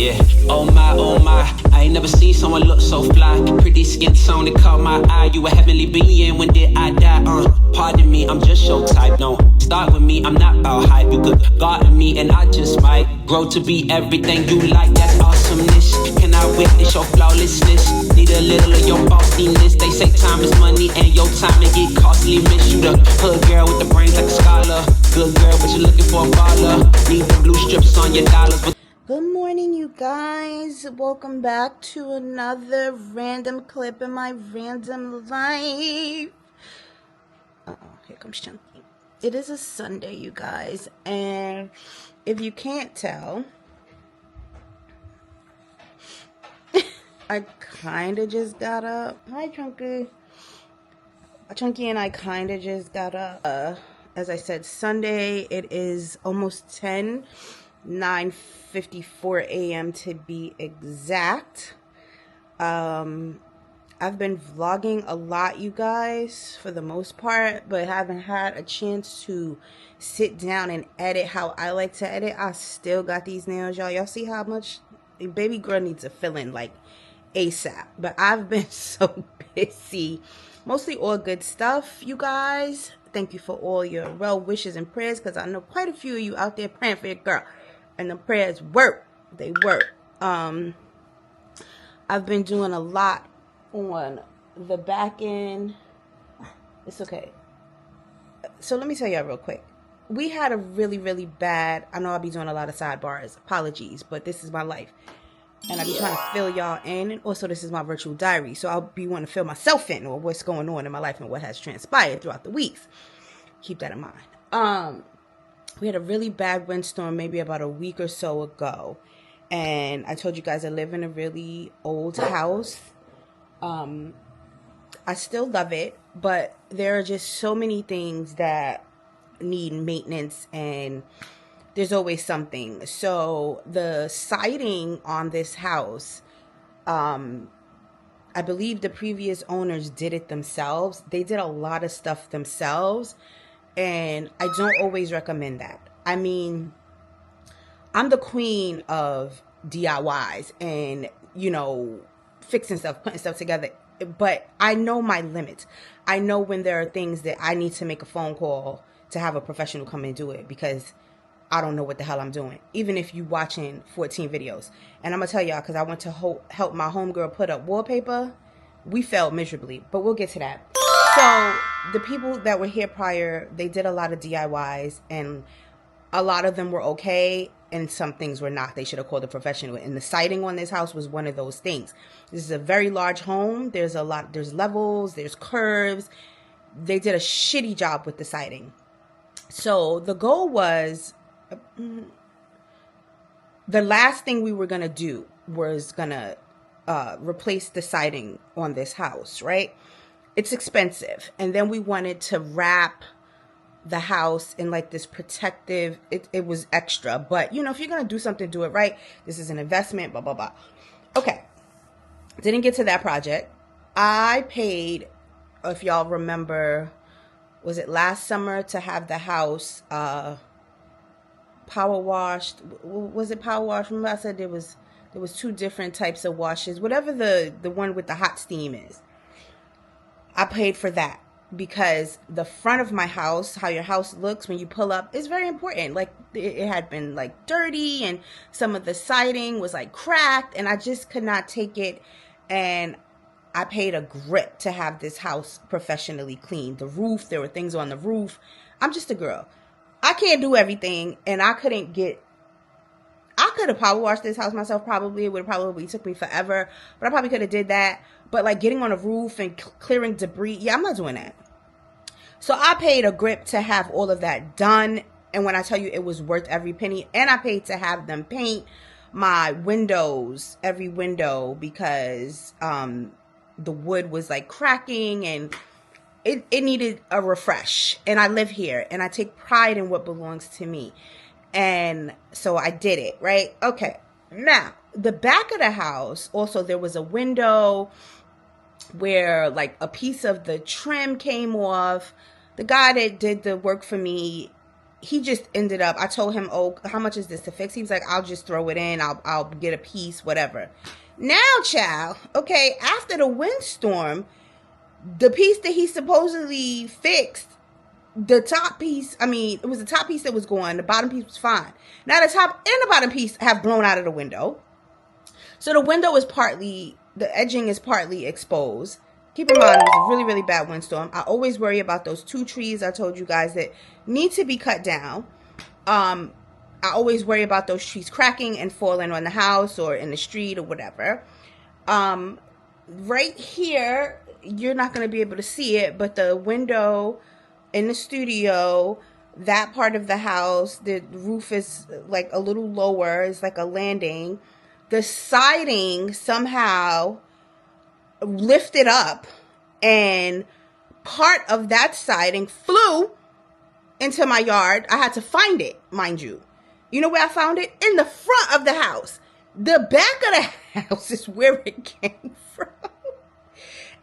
Yeah, oh my, I ain't never seen someone look so fly. Pretty skin tone that caught my eye. You a heavenly being, when did I die? Pardon me, I'm just your type. No, start with me, I'm not about hype. You could garden me and I just might grow to be everything you like. That's awesomeness. Can I witness your flawlessness? Need a little of your bossiness. They say time is money and your time to get costly. Miss you, the hood girl with the brains like a scholar. Good girl, but you're looking for a baller. Need the blue strips on your dollars. Good morning, you guys. Welcome back to another random clip in my random life. Here comes Chunky. It is a Sunday, you guys, and if you can't tell, I kind of just got up. Hi, Chunky. Chunky and I kind of just got up. As I said, Sunday. It is almost 9:54 a.m. to be exact. I've been vlogging a lot, you guys, for the most part, but haven't had a chance to sit down and edit how I like to edit. I still got these nails, y'all. Y'all see how much baby girl needs a fill-in, like ASAP. But I've been so busy. Mostly all good stuff, you guys. Thank you for all your well wishes and prayers, because I know quite a few of you out there praying for your girl. And the prayers work. They work. I've been doing a lot on the back end. It's okay. So let me tell y'all real quick. We had a really, really bad, I know I'll be doing a lot of sidebars. Apologies, but this is my life. And I'll be trying to fill y'all in. And also, this is my virtual diary. So I'll be wanting to fill myself in, or what's going on in my life and what has transpired throughout the weeks. Keep that in mind. We had a really bad windstorm maybe about a week or so ago. And I told you guys I live in a really old house. I still love it, but there are just so many things that need maintenance, and there's always something. So the siding on this house, I believe the previous owners did it themselves. They did a lot of stuff themselves, and I don't always recommend that. I mean, I'm the queen of DIYs and, you know, fixing stuff, putting stuff together. But I know my limits. I know when there are things that I need to make a phone call to have a professional come and do it, because I don't know what the hell I'm doing. Even if you watching 14 videos. And I'm going to tell y'all, because I went to help my homegirl put up wallpaper. We failed miserably, but we'll get to that. So the people that were here prior, they did a lot of DIYs, and a lot of them were okay, and some things were not. They should have called a professional. And the siding on this house was one of those things. This is a very large home. There's levels, there's curves. They did a shitty job with the siding. So the goal was, the last thing we were going to do was going to replace the siding on this house, right? It's expensive. And then we wanted to wrap the house in like this protective, it was extra, but you know, if you're going to do something, do it right. This is an investment, blah, blah, blah. Okay. Didn't get to that project. I paid, if y'all remember, was it last summer, to have the house power washed? Was it power washed? Remember I said there was two different types of washes, whatever the one with the hot steam is. I paid for that, because the front of my house, how your house looks when you pull up, is very important. Like, it had been like dirty, and some of the siding was like cracked, and I just could not take it. And I paid a grip to have this house professionally cleaned. The roof, there were things on the roof. I'm just a girl. I can't do everything, and I could have power washed this house myself, probably. It would have probably took me forever, but I probably could have did that. But like getting on a roof and clearing debris, yeah, I'm not doing that. So I paid a grip to have all of that done. And when I tell you it was worth every penny, and I paid to have them paint my windows, every window, because the wood was like cracking, and it needed a refresh. And I live here, and I take pride in what belongs to me. And so I did it, right? Okay. Now, the back of the house, also there was a window where like a piece of the trim came off. The guy that did the work for me, he just ended up, I told him, oh, how much is this to fix? He was like, I'll just throw it in. I'll get a piece, whatever. Now, child, okay, after the windstorm, the piece that he supposedly fixed, the top piece, I mean, it was the top piece that was gone. The bottom piece was fine. Now the top and the bottom piece have blown out of the window. So the window is partly, the edging is partly exposed. Keep in mind, it was a really, really bad windstorm. I always worry about those 2 trees I told you guys that need to be cut down. I always worry about those trees cracking and falling on the house or in the street or whatever. Right here, you're not going to be able to see it, but the window in the studio, that part of the house, the roof is like a little lower. It's like a landing. The siding somehow lifted up, and part of that siding flew into my yard. I had to find it, mind you. You know where I found it? In the front of the house. The back of the house is where it came from.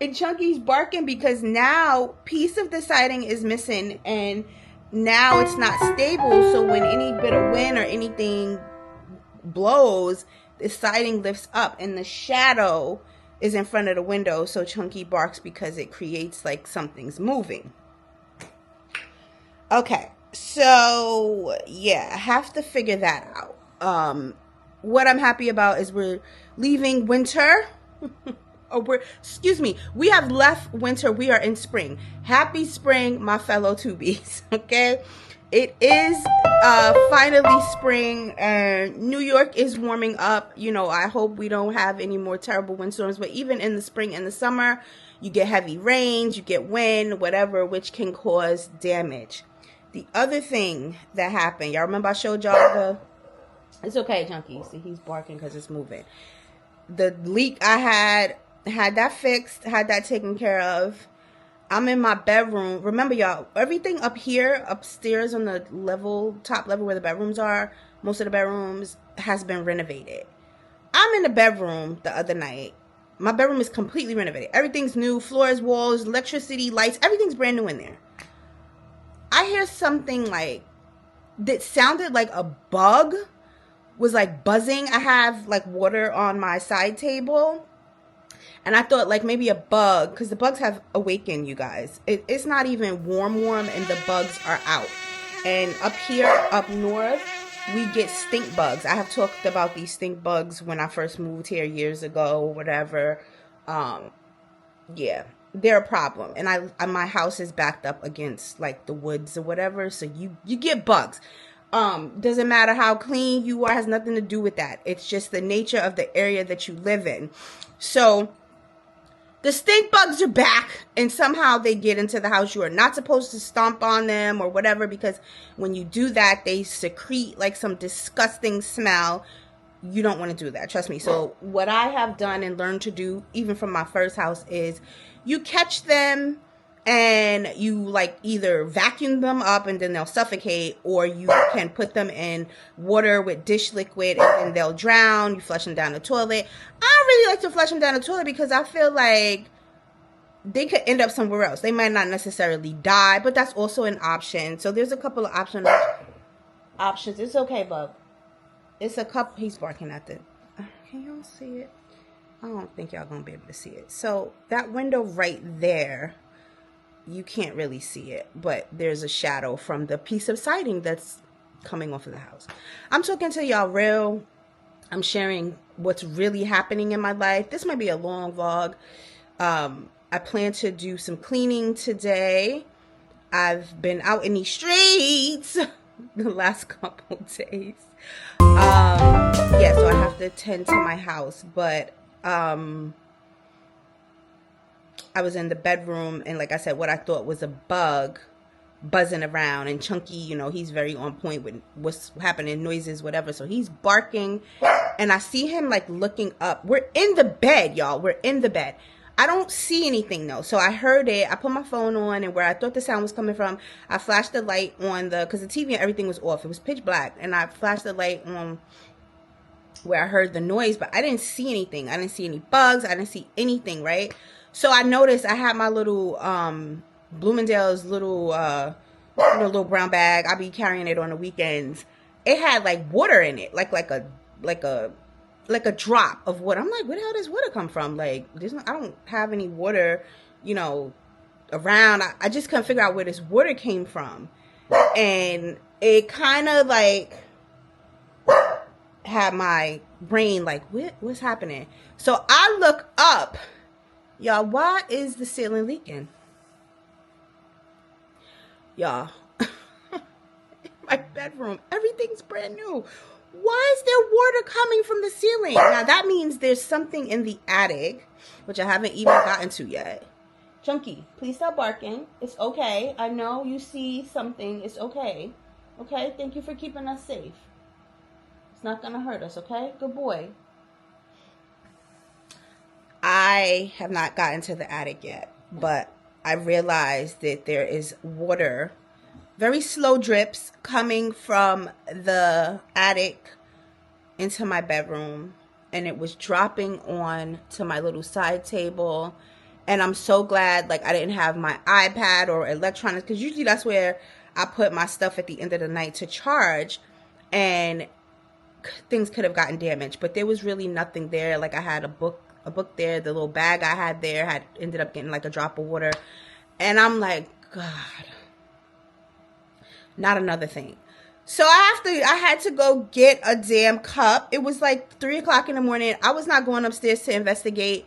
And Chunky's barking because now piece of the siding is missing, and now it's not stable. So when any bit of wind or anything blows, the siding lifts up, and the shadow is in front of the window. So Chunky barks because it creates like something's moving. Okay, so yeah, I have to figure that out. What I'm happy about is we're leaving winter. We have left winter. We are in spring. Happy spring, my fellow tubies. Okay, it is finally spring, and New York is warming up. You know, I hope we don't have any more terrible windstorms, but even in the spring and the summer, you get heavy rains, you get wind, whatever, which can cause damage. The other thing that happened, y'all remember I showed y'all it's okay, Chunky. See, he's barking because it's moving. The leak I had that fixed, had that taken care of. I'm in my bedroom. Remember, y'all, everything up here, upstairs on the top level where the bedrooms are, most of the bedrooms has been renovated. I'm in the bedroom the other night. My bedroom is completely renovated. Everything's new, floors, walls, electricity, lights, everything's brand new in there. I hear something like, that sounded like a bug was like buzzing. I have like water on my side table, and I thought like maybe a bug, because the bugs have awakened, you guys. It's not even warm, and the bugs are out. And up here, up north, we get stink bugs. I have talked about these stink bugs when I first moved here years ago or whatever. Yeah, they're a problem. And my house is backed up against like the woods or whatever, so you get bugs. Doesn't matter how clean you are, has nothing to do with that. It's just the nature of the area that you live in. So the stink bugs are back, and somehow they get into the house. You are not supposed to stomp on them or whatever, because when you do that, they secrete like some disgusting smell. You don't want to do that, trust me. So what I have done and learned to do, even from my first house, is you catch them and you like either vacuum them up and then they'll suffocate, or you can put them in water with dish liquid and then they'll drown. You flush them down the toilet. I don't really like to flush them down the toilet because I feel like they could end up somewhere else. They might not necessarily die, but that's also an option. So there's a couple of options. It's okay, bub. It's a couple. He's barking at the. Can y'all see it? I don't think y'all gonna be able to see it. So that window right there, you can't really see it, but there's a shadow from the piece of siding that's coming off of the house. I'm talking to y'all real. I'm sharing what's really happening in my life. This might be a long vlog. I plan to do some cleaning today. I've been out in the streets the last couple days. Yeah, so I have to tend to my house, but I was in the bedroom, and like I said, what I thought was a bug buzzing around, and Chunky, you know, he's very on point with what's happening, noises, whatever. So he's barking, and I see him like looking up. We're in the bed, y'all. We're in the bed. I don't see anything though. So I heard it. I put my phone on, and where I thought the sound was coming from, I flashed the light on because the TV and everything was off. It was pitch black, and I flashed the light on where I heard the noise, but I didn't see anything. I didn't see any bugs. I didn't see anything, right? So I noticed I had my little Bloomingdale's little little brown bag. I be carrying it on the weekends. It had like water in it, like a drop of water. I'm like, where the hell does water come from? Like, I don't have any water, around. I just couldn't figure out where this water came from, and it kind of like had my brain like, what's happening? So I look up, y'all. Why is the ceiling leaking? Y'all, my bedroom, everything's brand new. Why is there water coming from the ceiling? Now that means there's something in the attic, which I haven't even gotten to yet. Chunky, please stop barking. It's okay. I know you see something. It's okay. Okay? Thank you for keeping us safe. It's not going to hurt us, okay? Good boy. I have not gotten to the attic yet, but I realized that there is water, very slow drips coming from the attic into my bedroom, and it was dropping on to my little side table. And I'm so glad like I didn't have my iPad or electronics, because usually that's where I put my stuff at the end of the night to charge, and things could have gotten damaged. But there was really nothing there. Like I had a book there. The little bag I had there had ended up getting like a drop of water, and I'm like, God, not another thing. So I had to go get a damn cup. It was like 3 o'clock in the morning. I was not going upstairs to investigate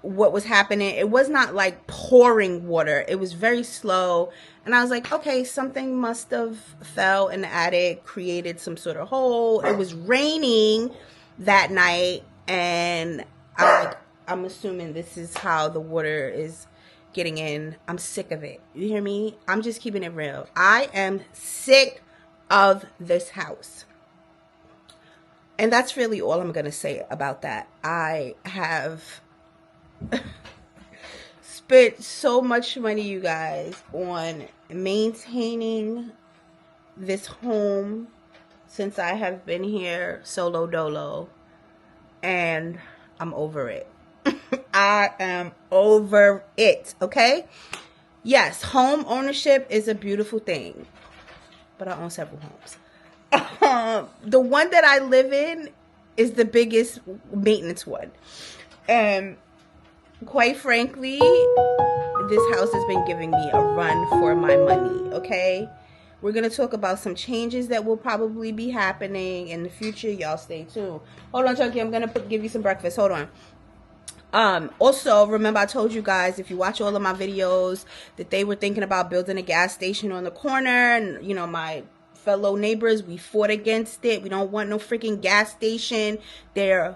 what was happening. It was not like pouring water. It was very slow. And I was like, okay, something must have fell in the attic, created some sort of hole. It was raining that night, and I'm assuming this is how the water is getting in. I'm sick of it. You hear me? I'm just keeping it real. I am sick of this house. And that's really all I'm going to say about that. I have spent so much money, you guys, on maintaining this home since I have been here solo dolo, and I'm over it. I am over it, okay? Yes, home ownership is a beautiful thing, but I own several homes. The one that I live in is the biggest maintenance one, and quite frankly, this house has been giving me a run for my money, okay? We're going to talk about some changes that will probably be happening in the future. Y'all stay tuned. Hold on, Chunky. I'm going to give you some breakfast. Hold on. Also, remember I told you guys, if you watch all of my videos, that they were thinking about building a gas station on the corner. And, my fellow neighbors, we fought against it. We don't want no freaking gas station. They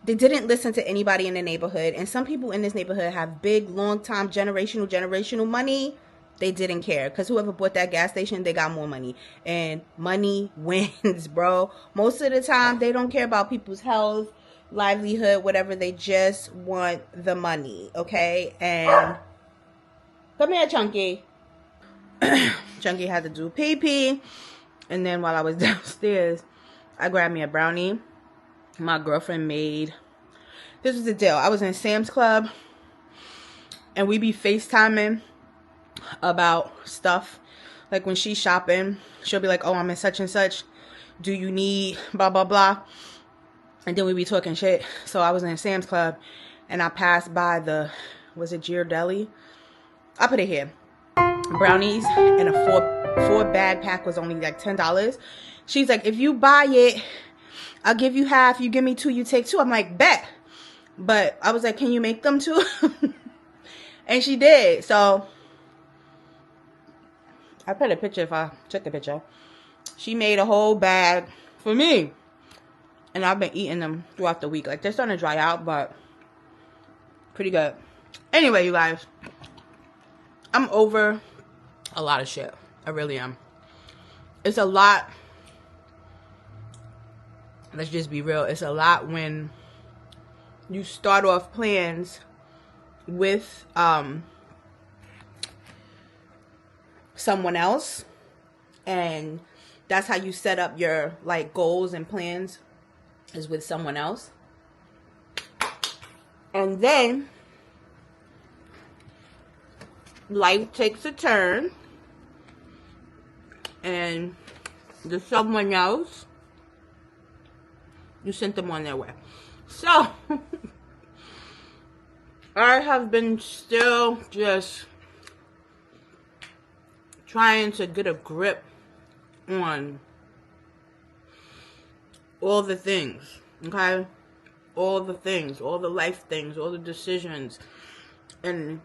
didn't listen to anybody in the neighborhood. And some people in this neighborhood have big, long-time, generational money. They didn't care, because whoever bought that gas station, they got more money. And money wins, bro. Most of the time, they don't care about people's health, livelihood, whatever. They just want the money, okay? And come here, Chunky. Chunky had to do pee-pee. And then while I was downstairs, I grabbed me a brownie. My girlfriend made. This was the deal. I was in Sam's Club, and we be FaceTiming about stuff. Like when she's shopping, she'll be like, oh, I'm in such and such. Do you need blah, blah, blah? And then we be talking shit. So I was in Sam's Club, and I passed by was it Ghirardelli? I put it here. Brownies, and a four bag pack was only like $10. She's like, if you buy it, I'll give you half. You give me 2, you take 2. I'm like, bet. But I was like, can you make them 2? And she did. So I put a picture if I took the picture. She made a whole bag for me. And I've been eating them throughout the week. Like, they're starting to dry out, but pretty good. Anyway, you guys, I'm over a lot of shit. I really am. It's a lot. Let's just be real. It's a lot when you start off plans with someone else, and that's how you set up your like goals and plans, is with someone else. And then life takes a turn, and the someone else, you sent them on their way. So I have been still just trying to get a grip on all the things, okay? All the things, all the life things, all the decisions. And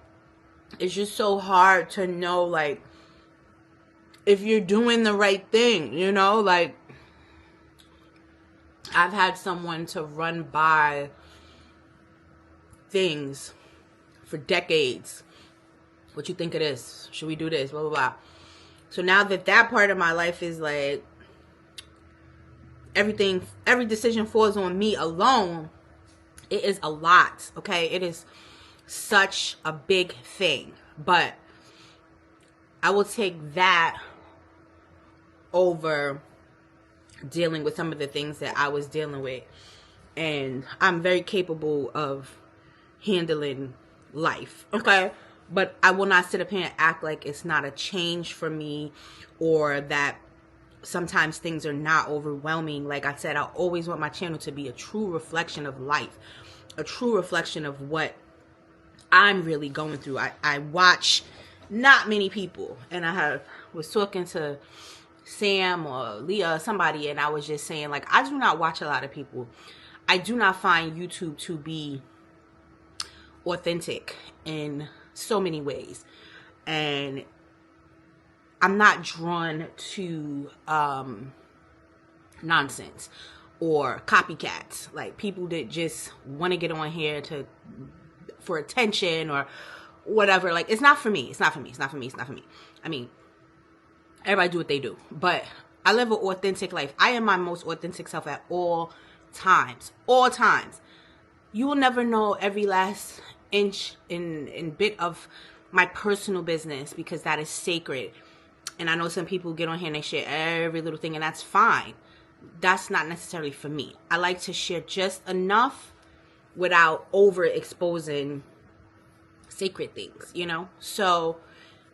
it's just so hard to know, like, if you're doing the right thing, you know? Like, I've had someone to run by things for decades. What you think it is? Should we do this? Blah, blah, blah. So now that part of my life is like, every decision falls on me alone, it is a lot, okay? It is such a big thing. But I will take that over dealing with some of the things that I was dealing with. And I'm very capable of handling life, okay? But I will not sit up here and act like it's not a change for me, or that sometimes things are not overwhelming. Like I said, I always want my channel to be a true reflection of life, a true reflection of what I'm really going through. I watch not many people, and I was talking to Sam or Leah or somebody, and I was just saying, like, I do not watch a lot of people. I do not find YouTube to be authentic in so many ways, and I'm not drawn to nonsense or copycats, like people that just want to get on here for attention or whatever. Like, it's not for me. It's not for me. It's not for me. It's not for me. I mean, everybody do what they do, but I live an authentic life. I am my most authentic self at all times. All times. You will never know every last inch in bit of my personal business, because that is sacred. And I know some people get on here and they share every little thing, and that's fine. That's not necessarily for me. I like to share just enough without overexposing sacred things, you know? So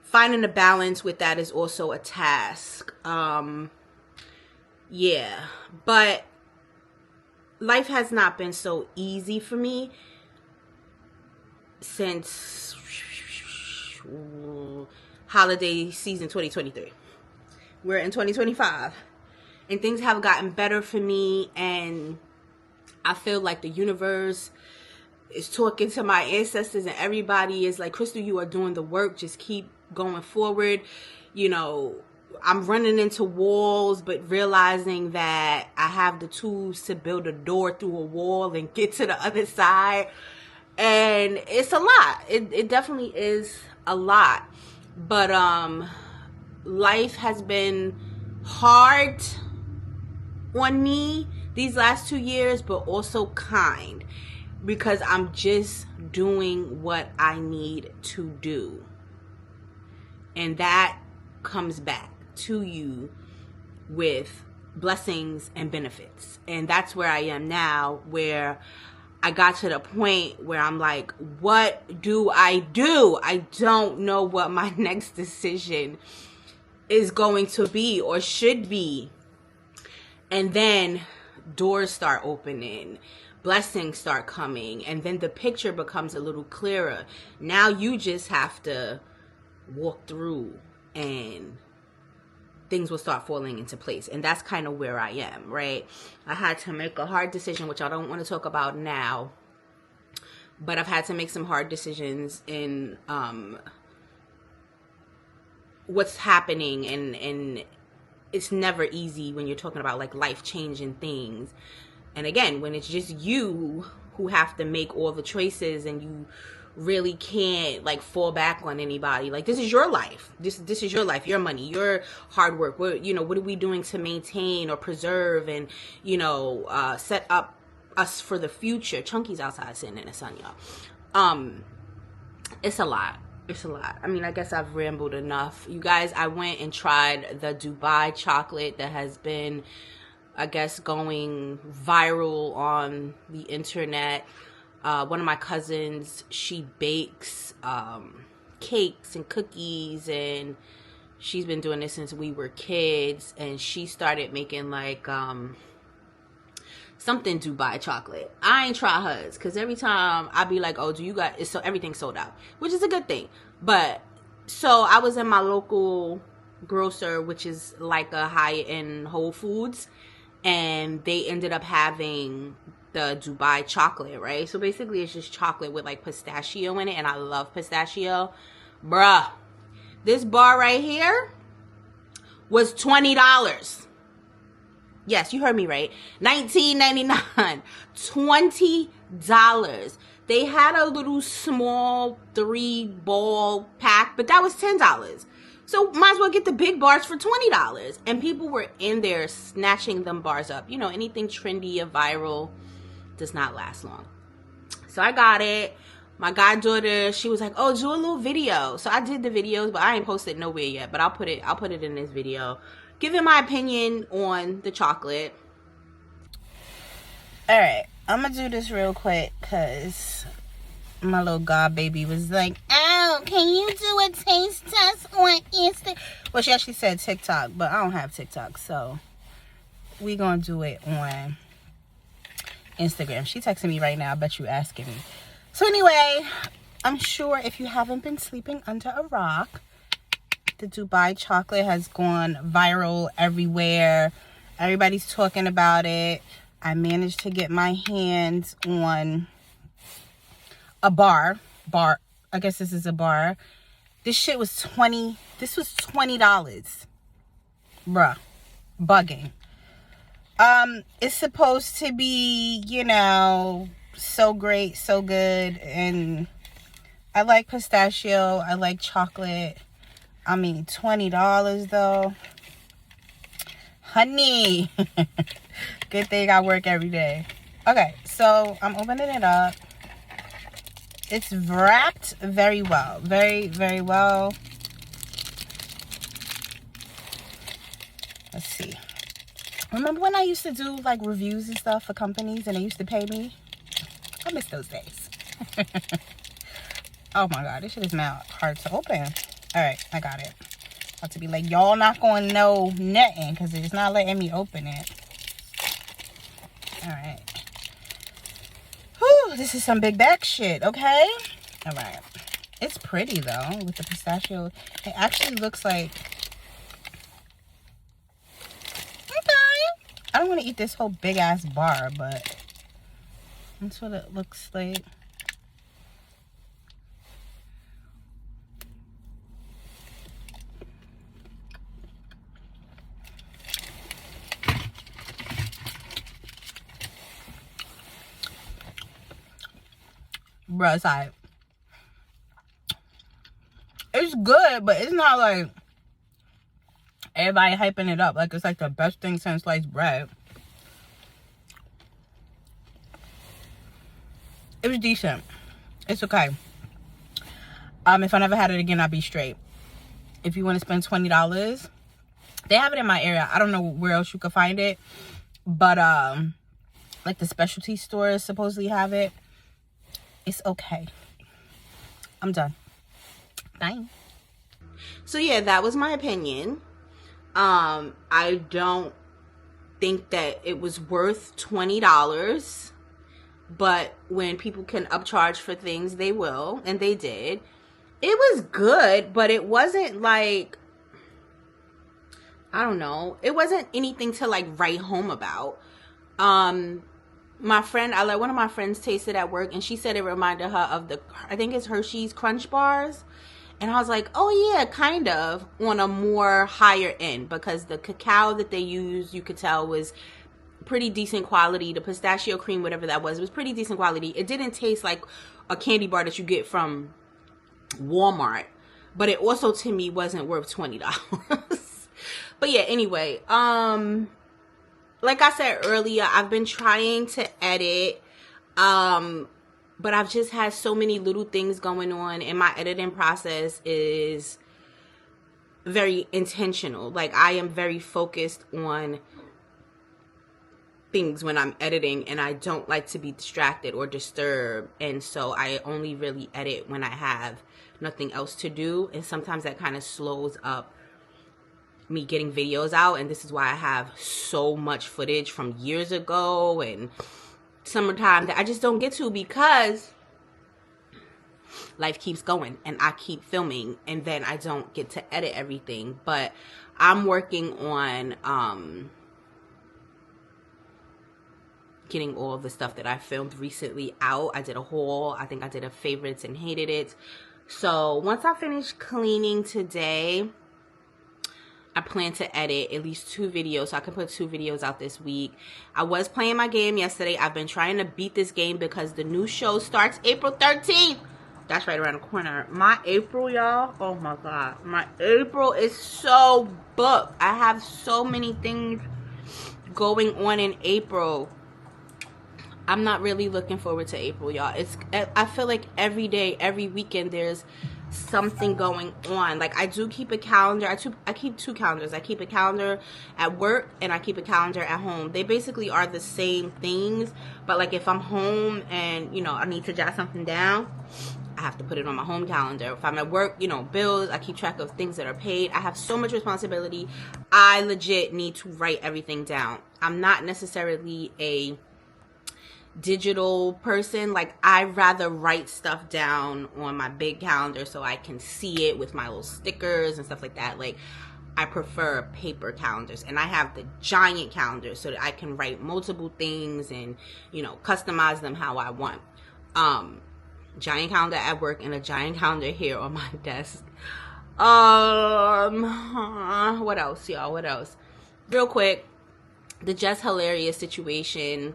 finding a balance with that is also a task. Yeah. But life has not been so easy for me since holiday season 2023. We're in 2025, and things have gotten better for me, and I feel like the universe is talking to my ancestors, and everybody is like, Crystal, you are doing the work, just keep going forward. You know, I'm running into walls, but realizing that I have the tools to build a door through a wall and get to the other side. And it's a lot. It definitely is a lot. But life has been hard on me these last 2 years, but also kind, because I'm just doing what I need to do. And that comes back to you with blessings and benefits. And that's where I am now, where I got to the point where I'm like, what do? I don't know what my next decision is going to be or should be. And then doors start opening, blessings start coming, and then the picture becomes a little clearer. Now you just have to walk through, and things will start falling into place. And that's kind of where I am, right? I had to make a hard decision, which I don't want to talk about now, but I've had to make some hard decisions in what's happening, and it's never easy when you're talking about like life-changing things. And again, when it's just you who have to make all the choices, and you really can't like fall back on anybody. Like, this is your life. This is your life, your money, your hard work. What are we doing to maintain or preserve and, set up us for the future? Chunky's outside sitting in the sun, y'all. It's a lot. It's a lot. I mean, I guess I've rambled enough. You guys, I went and tried the Dubai chocolate that has been, I guess, going viral on the internet. One of my cousins, she bakes cakes and cookies, and She's been doing this since we were kids, and she started making like something Dubai chocolate. I ain't try hers because every time I be like, oh, do you got it? So everything's sold out, which is a good thing. But so I was in my local grocer, which is like a high-end Whole Foods, and they ended up having the Dubai chocolate, right? So basically it's just chocolate with like pistachio in it, and I love pistachio. Bruh, this bar right here was $20. Yes, you heard me right. $19.99. $20. They had a little small 3-ball pack, but that was $10. So might as well get the big bars for $20. And people were in there snatching them bars up. You know, anything trendy or viral does not last long. So I got it. My goddaughter, she was like, oh, do a little video. So I did the videos, but I ain't posted nowhere yet. But I'll put it in this video, giving my opinion on the chocolate. All right, I'm gonna do this real quick because my little god baby was like, oh, can you do a taste test on Insta? Well, she actually said TikTok, but I don't have TikTok, so we gonna do it on Instagram. She texting me right now. I bet you asking me. So anyway, I'm sure if you haven't been sleeping under a rock, the Dubai chocolate has gone viral everywhere. Everybody's talking about it. I managed to get my hands on a bar. I guess this is a bar. This shit was $20. This was $20. Bruh. Bugging. It's supposed to be, you know, so great, so good. And I like pistachio. I like chocolate. I mean, $20 though. Honey. Good thing I work every day. Okay, so I'm opening it up. It's wrapped very well. Very, very well. Let's see. Remember when I used to do like reviews and stuff for companies and they used to pay me? I miss those days. Oh my God, this shit is now hard to open. All right, I got it. About to be like, y'all not gonna know nothing because it's not letting me open it. All right. Whew, this is some big bag shit, okay? All right. It's pretty though with the pistachio. It actually looks like... I don't want to eat this whole big ass bar, but that's what it looks like. Bruh, it's like, it's good, but it's not like everybody hyping it up like it's like the best thing since sliced bread. It was decent. It's okay. If I never had it again, I'll be straight. If you want to spend $20, they have it in my area. I don't know where else you could find it, but like the specialty stores supposedly have it. It's okay. I'm done. Bye. So yeah, that was my opinion. I don't think that it was worth $20, but when people can upcharge for things, they will, and they did. It was good, but it wasn't like, I don't know, it wasn't anything to like write home about. My friend, one of my friends tasted at work, and she said it reminded her of I think it's Hershey's Crunch bars. And I was like, oh yeah, kind of, on a more higher end, because the cacao that they used, you could tell, was pretty decent quality. The pistachio cream, whatever that was pretty decent quality. It didn't taste like a candy bar that you get from Walmart, but it also, to me, wasn't worth $20. But yeah, anyway, like I said earlier, I've been trying to edit, but I've just had so many little things going on, and my editing process is very intentional. Like, I am very focused on things when I'm editing, and I don't like to be distracted or disturbed, and so I only really edit when I have nothing else to do, and sometimes that kind of slows up me getting videos out, and this is why I have so much footage from years ago and summertime that I just don't get to, because life keeps going and I keep filming, and then I don't get to edit everything. But I'm working on getting all the stuff that I filmed recently out. I did a haul. I think I did a favorites and hated it. So once I finish cleaning today, I plan to edit at least 2 videos, so I can put 2 videos out this week. I was playing my game yesterday. I've been trying to beat this game because the new show starts April 13th. That's right around the corner. My April, y'all, oh my God. My April is so booked. I have so many things going on in April. I'm not really looking forward to April, y'all. I feel like every day, every weekend, there's something going on. Like, I do keep a calendar. I keep 2 calendars. I keep a calendar at work and I keep a calendar at home. They basically are the same things, but like if I'm home and, you know, I need to jot something down, I have to put it on my home calendar. If I'm at work, you know, bills, I keep track of things that are paid. I have so much responsibility. I legit need to write everything down. I'm not necessarily a digital person. Like, I rather write stuff down on my big calendar so I can see it with my little stickers and stuff like that. Like, I prefer paper calendars, and I have the giant calendar so that I can write multiple things and, you know, customize them how I want. Giant calendar at work and a giant calendar here on my desk. What else, y'all? What else? Real quick, the Just Hilarious situation.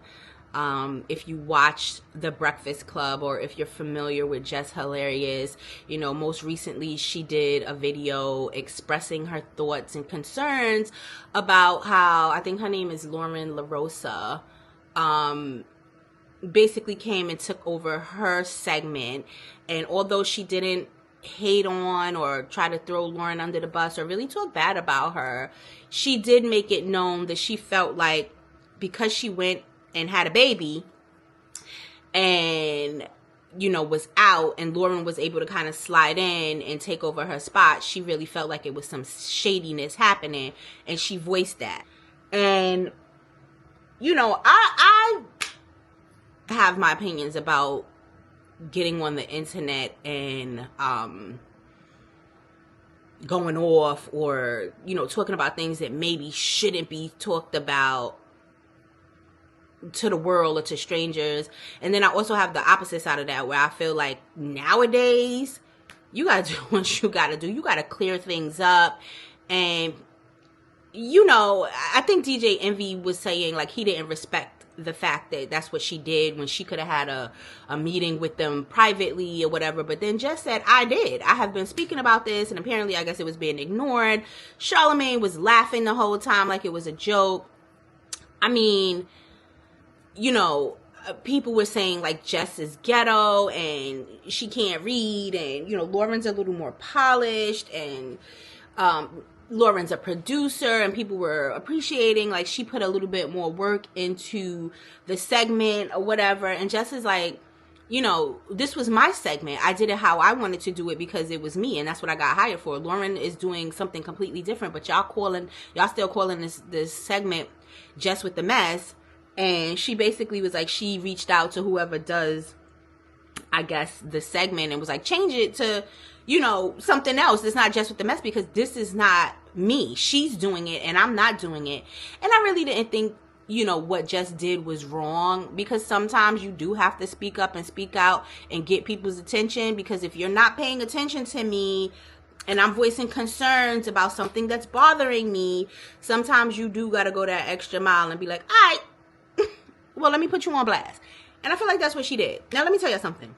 If you watched The Breakfast Club, or if you're familiar with Just Hilarious, you know, most recently she did a video expressing her thoughts and concerns about how, I think her name is Lauren LaRosa, basically came and took over her segment. And although she didn't hate on or try to throw Lauren under the bus or really talk bad about her, she did make it known that she felt like because she went and had a baby and, you know, was out, and Lauren was able to kind of slide in and take over her spot, she really felt like it was some shadiness happening, and she voiced that. And, you know, I have my opinions about getting on the internet and going off, or, you know, talking about things that maybe shouldn't be talked about to the world or to strangers. And then I also have the opposite side of that, where I feel like nowadays you gotta do what you gotta do. You gotta clear things up. And, you know, I think DJ Envy was saying like he didn't respect the fact that that's what she did when she could have had a meeting with them privately or whatever. But then just said, I did. I have been speaking about this, and apparently I guess it was being ignored. Charlamagne was laughing the whole time like it was a joke. I mean, you know, people were saying like Jess is ghetto and she can't read, and, you know, Lauren's a little more polished, and Lauren's a producer, and people were appreciating like she put a little bit more work into the segment or whatever. And Jess is like, you know, this was my segment. I did it how I wanted to do it because it was me, and that's what I got hired for. Lauren is doing something completely different, but y'all still calling this segment Jess with the Mess. And she basically was like, she reached out to whoever does, I guess, the segment, and was like, change it to, you know, something else. It's not Just with the Mess, because this is not me. She's doing it and I'm not doing it. And I really didn't think, you know, what Jess did was wrong, because sometimes you do have to speak up and speak out and get people's attention. Because if you're not paying attention to me and I'm voicing concerns about something that's bothering me, sometimes you do got to go that extra mile and be like, all right, well, let me put you on blast. And I feel like that's what she did. Now, let me tell you something.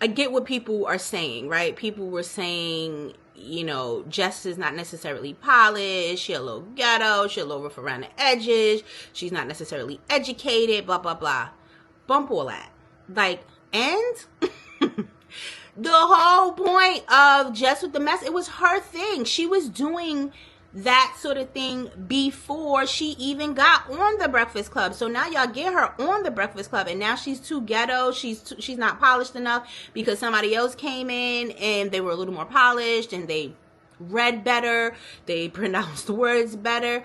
I get what people are saying, right? People were saying, you know, Jess is not necessarily polished. She a little ghetto. She a little rough around the edges. She's not necessarily educated, blah, blah, blah. Bump all that. Like, and the whole point of Jess with the Mess, it was her thing. She was doing that sort of thing before she even got on The Breakfast Club. So now y'all get her on The Breakfast Club, and now she's too ghetto. She's not polished enough because somebody else came in and they were a little more polished and they read better. They pronounce the words better.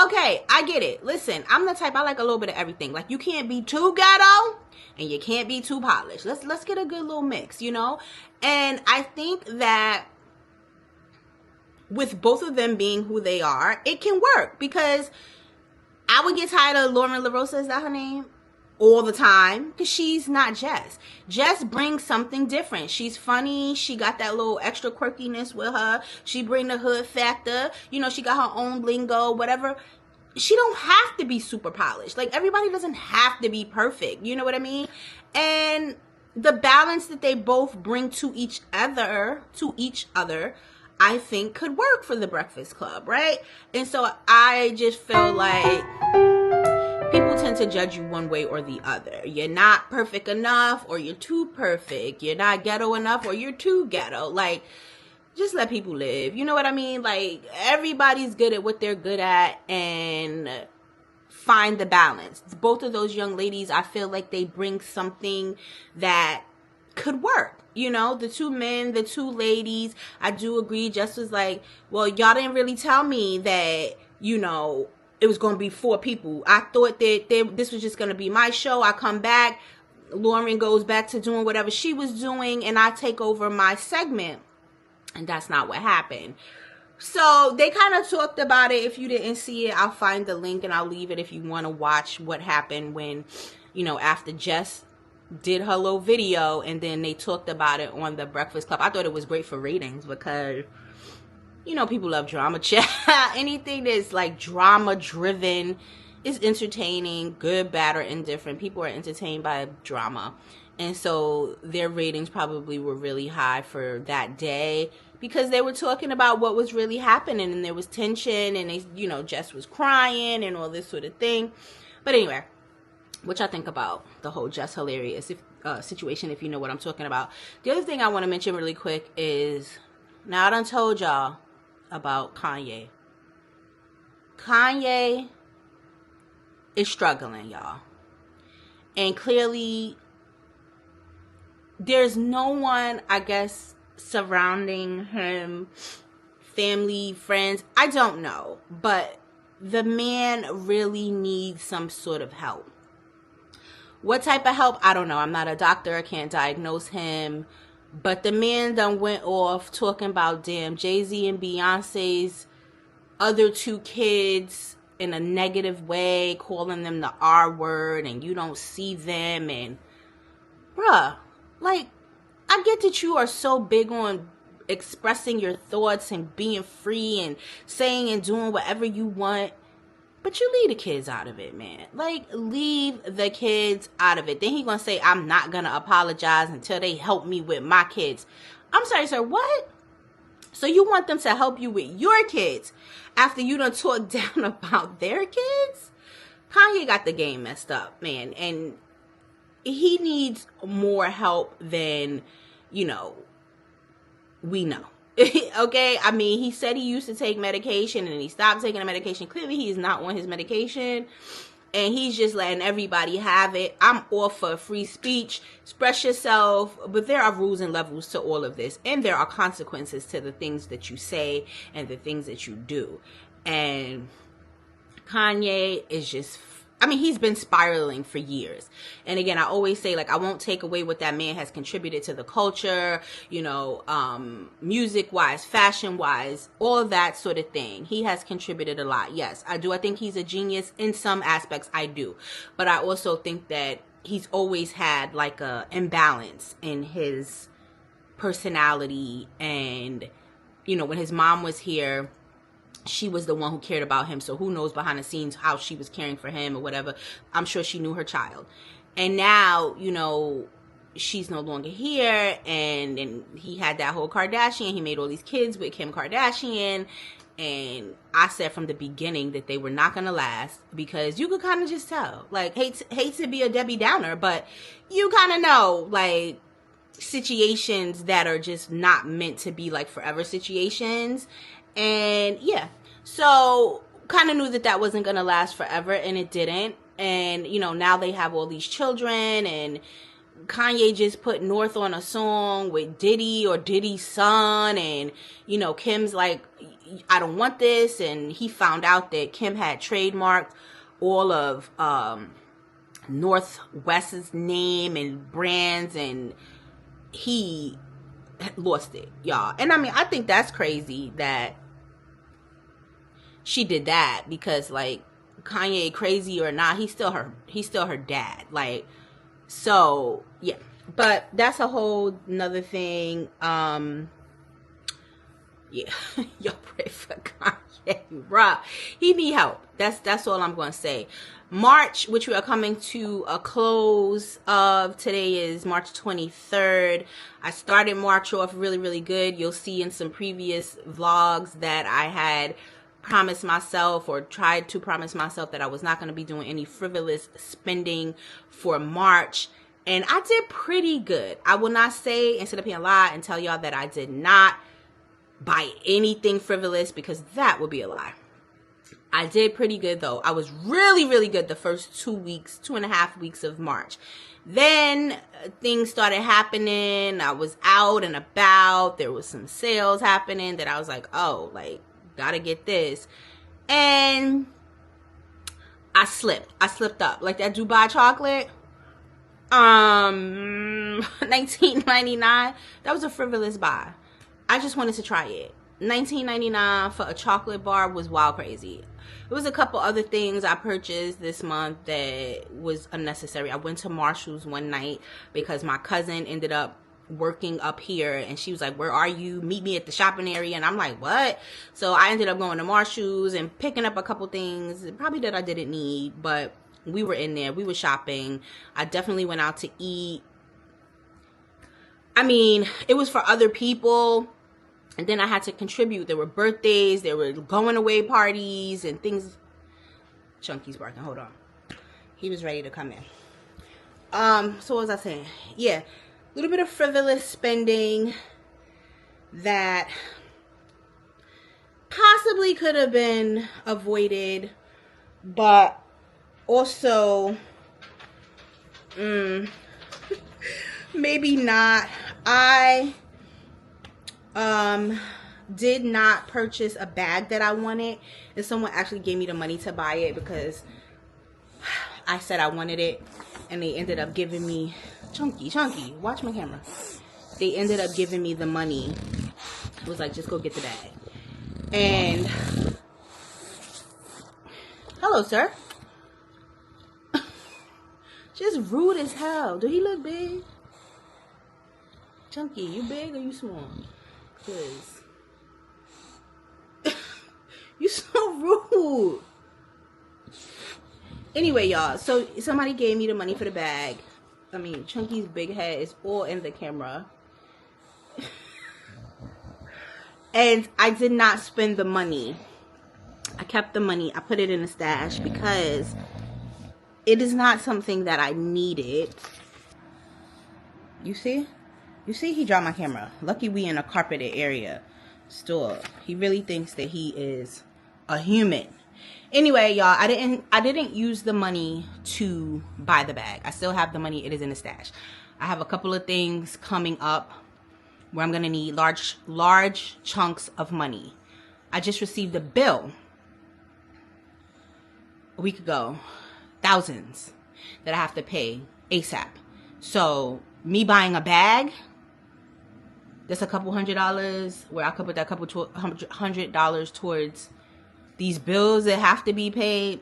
Okay, I get it. Listen, I'm the type, I like a little bit of everything. Like, you can't be too ghetto and you can't be too polished. Let's get a good little mix, you know? And I think that with both of them being who they are, it can work, because I would get tired of Lauren LaRosa, is that her name? All the time, because she's not Jess. Jess brings something different. She's funny. She got that little extra quirkiness with her. She bring the hood factor. You know, she got her own lingo, whatever. She don't have to be super polished. Like, everybody doesn't have to be perfect. You know what I mean? And the balance that they both bring to each other, I think could work for the Breakfast Club, right? And so I just feel like people tend to judge you one way or the other. You're not perfect enough, or you're too perfect. You're not ghetto enough, or you're too ghetto. Like, just let people live. You know what I mean? Like, everybody's good at what they're good at, and find the balance. Both of those young ladies, I feel like they bring something that could work. You know, the two men, the two ladies, I do agree. Jess was like, well, y'all didn't really tell me that, you know, it was going to be 4 people. I thought that this was just going to be my show. I come back, Lauren goes back to doing whatever she was doing, and I take over my segment. And that's not what happened. So they kind of talked about it. If you didn't see it, I'll find the link and I'll leave it if you want to watch what happened when, you know, after Jess did her little video, and then they talked about it on the Breakfast Club. I thought it was great for ratings, because, you know, people love drama. Anything that's like drama driven is entertaining, good, bad, or indifferent. People are entertained by drama. And so their ratings probably were really high for that day, because they were talking about what was really happening, and there was tension, and they, you know, Jess was crying and all this sort of thing. But anyway, which I think about the whole Jess Hilarious situation, if you know what I'm talking about. The other thing I want to mention really quick is, now I done told y'all about Kanye. Kanye is struggling, y'all. And clearly, there's no one, I guess, surrounding him, family, friends, I don't know. But the man really needs some sort of help. What type of help? I don't know. I'm not a doctor. I can't diagnose him. But the man done went off talking about damn Jay-Z and Beyonce's other 2 kids in a negative way, calling them the R word, and you don't see them. And bruh, like, I get that you are so big on expressing your thoughts and being free and saying and doing whatever you want, but you leave the kids out of it, man. Like, leave the kids out of it. Then he gonna say, I'm not gonna apologize until they help me with my kids. I'm sorry, sir, what? So you want them to help you with your kids after you done talk down about their kids? Kanye got the game messed up, man. And he needs more help than, you know, we know. Okay, I mean, he said he used to take medication and he stopped taking the medication. Clearly, he is not on his medication, and he's just letting everybody have it. I'm all for free speech, express yourself, but there are rules and levels to all of this, and there are consequences to the things that you say and the things that you do. And Kanye is just, I mean, he's been spiraling for years. And again, I always say, like, I won't take away what that man has contributed to the culture, you know, music-wise, fashion-wise, all of that sort of thing. He has contributed a lot. Yes, I do. I think he's a genius in some aspects. I do. But I also think that he's always had, like, a imbalance in his personality. And, you know, when his mom was here, she was the one who cared about him. So who knows behind the scenes how she was caring for him or whatever. I'm sure she knew her child. And now, you know, she's no longer here. And he had that whole Kardashian. He made all these kids with Kim Kardashian. And I said from the beginning that they were not going to last, because you could kind of just tell. Like, hate to be a Debbie Downer, but you kind of know, like, situations that are just not meant to be, like, forever situations. And yeah, so kind of knew that that wasn't going to last forever, and it didn't. And, you know, now they have all these children, and Kanye just put North on a song with Diddy or Diddy's son, and you know, Kim's like, I don't want this, and he found out that Kim had trademarked all of Northwest's name and brands, and he lost it, y'all. And I mean, I think that's crazy that she did that, because like, Kanye, crazy or not, he's still her dad. Like, so yeah. But that's a whole nother thing. Yeah. Y'all pray for Kanye, bruh. He need help. That's all I'm gonna say. March, which we are coming to a close of, today is March 23rd. I started March off really, really good. You'll see in some previous vlogs that I had promised myself, or tried to promise myself, that I was not going to be doing any frivolous spending for March, and I did pretty good. I will not say and sit up here and lie and tell y'all that I did not buy anything frivolous, because that would be a lie. I did pretty good though. I was really, really good the first 2.5 weeks of March. Then things started happening. I was out and about. There was some sales happening that I was like, oh, like, gotta get this. And I slipped up. Like that Dubai chocolate, $19.99. That was a frivolous buy. I just wanted to try it. $19.99 for a chocolate bar was wild crazy. There was a couple other things I purchased this month that was unnecessary. I went to Marshall's one night because my cousin ended up working up here, and she was like, where are you? Meet me at the shopping area. And I'm like, what? So I ended up going to Marshall's and picking up a couple things, probably that I didn't need, but we were in there. We were shopping. I definitely went out to eat. I mean, it was for other people, and then I had to contribute. There were birthdays, there were going away parties and things. Chunky's barking. Hold on. He was ready to come in. So what was I saying? Yeah, a little bit of frivolous spending that possibly could have been avoided, but also maybe not. I did not purchase a bag that I wanted, and someone actually gave me the money to buy it because I said I wanted it, and they ended up giving me Chunky, watch my camera. They ended up giving me the money. It was like, just go get the bag. And hello, sir. Just rude as hell. Do he look big? Chunky, you big or you small? Cause you so rude. Anyway, y'all, so somebody gave me the money for the bag. I mean, Chunky's big head is all in the camera. And I did not spend the money. I kept the money. I put it in a stash because it is not something that I needed. You see? You see, he dropped my camera. Lucky we in a carpeted area store. He really thinks that he is a human. Anyway, y'all, I didn't use the money to buy the bag. I still have the money. It is in the stash. I have a couple of things coming up where I'm gonna need large chunks of money. I just received a bill a week ago, thousands, that I have to pay ASAP. So me buying a bag, that's a couple $100, where I could put that couple $100 towards these bills that have to be paid.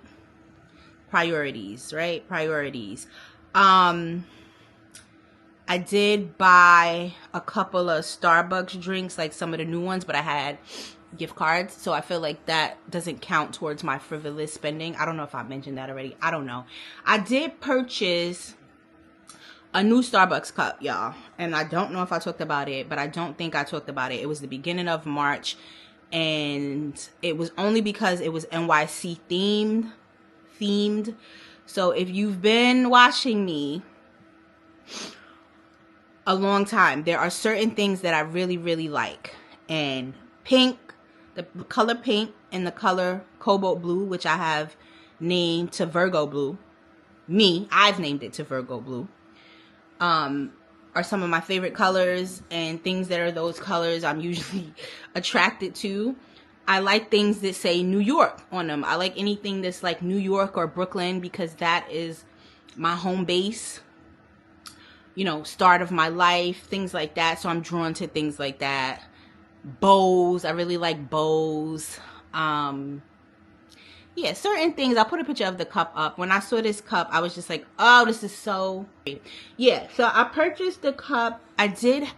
Priorities, right? Priorities. I did buy a couple of Starbucks drinks, like some of the new ones, but I had gift cards, so I feel like that doesn't count towards my frivolous spending. I don't know if I mentioned that already. I don't know. I did purchase a new Starbucks cup, y'all, and I don't know if I talked about it, but I don't think I talked about it. It was the beginning of March, and it was only because it was NYC themed. So if you've been watching me a long time, there are certain things that I really, really like. And pink, the color pink, and the color cobalt blue, which I have named to Virgo blue. I've named it to Virgo blue. are some of my favorite colors, and things that are those colors I'm usually attracted to. I like things that say New York on them. I like anything that's like New York or Brooklyn, because that is my home base, you know, start of my life, things like that. So I'm drawn to things like that. Bows, I really like bows. Yeah, certain things. I'll put a picture of the cup up. When I saw this cup, I was just like, oh, this is so great. Yeah, so I purchased the cup. I did